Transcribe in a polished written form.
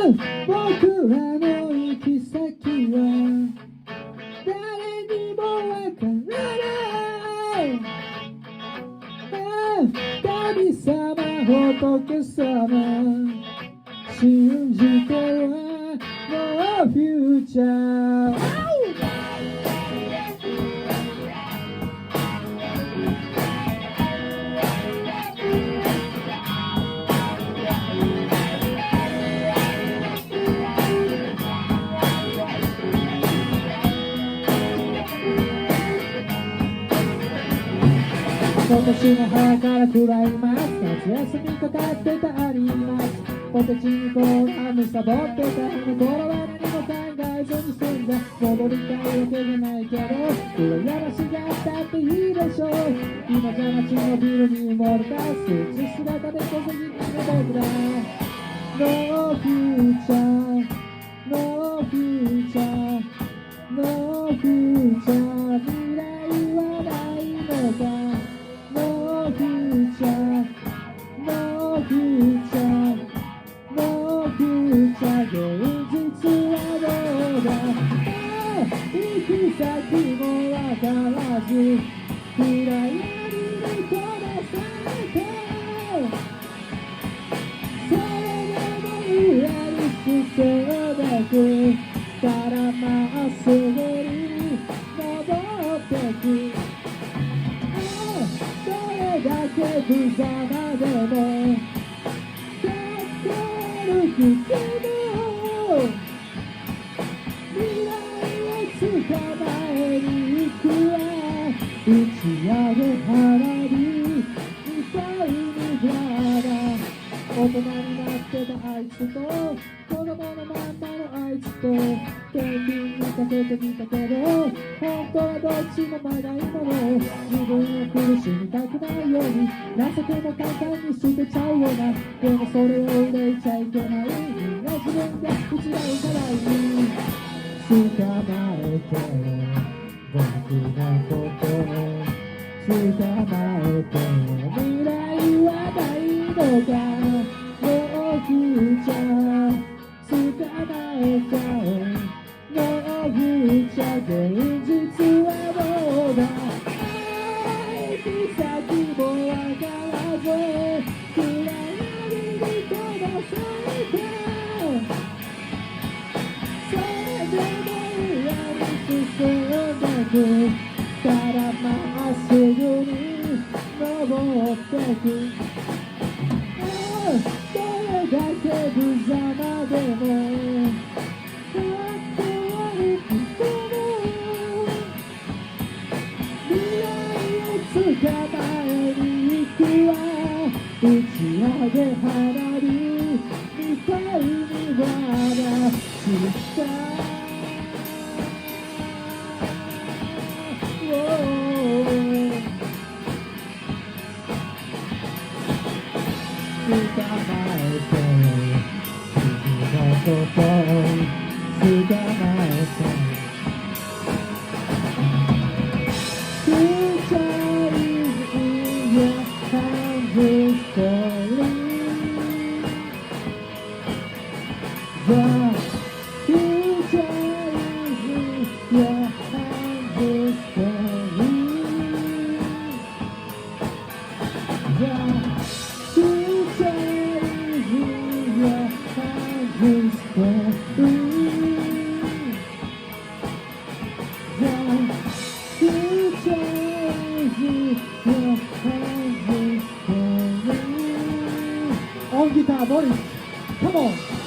僕らの行き先は誰にもわからない神様仏様信じてはNo future今年の春からクライマックス夏休みかかってたありますポテチにコーラムサボってたあの頃は何も考えずに済んだ戻りたいわけじゃないけど羨ましがったっていいでしょう今じゃ街のビルに埋もれたスーツ姿で小銭の僕ら No future No future No future 未来はないのかNo future, no future, no future 現実はどうだ行き先もわからず暗闇に閉ざされてそれでも裏に進んでくただまっすぐに登ってくだけ無様でもかっこ悪くても未来を捕まえに行くわ打ち上げ花火みたいにグラダ大人になってたあいつと子供のまんまのあいつと天秤にかけてみたけど本当はどっちもまだいいもの自分を苦しみたくないように情けも簡単に捨てちゃうようなでもそれを憂いちゃいけないみんな自分が打ち合う課題に捕まえて僕のことを捕まえて未来はないのかNo future 捕まえちゃえNo future 現実はどうだ行き先もわからず暗闇に閉ざされてそれでも裏に進んでくただまっすぐに登ってくどれだけ無様でもかっこ悪くても未来を捕まえに行くわ打ち上げ花火みたいに笑った捕まえて君のことを捕まえて Future is in your hands story The future is in your hands story The future is in your hands story The future is in your hands story On guitar, Boris, come on!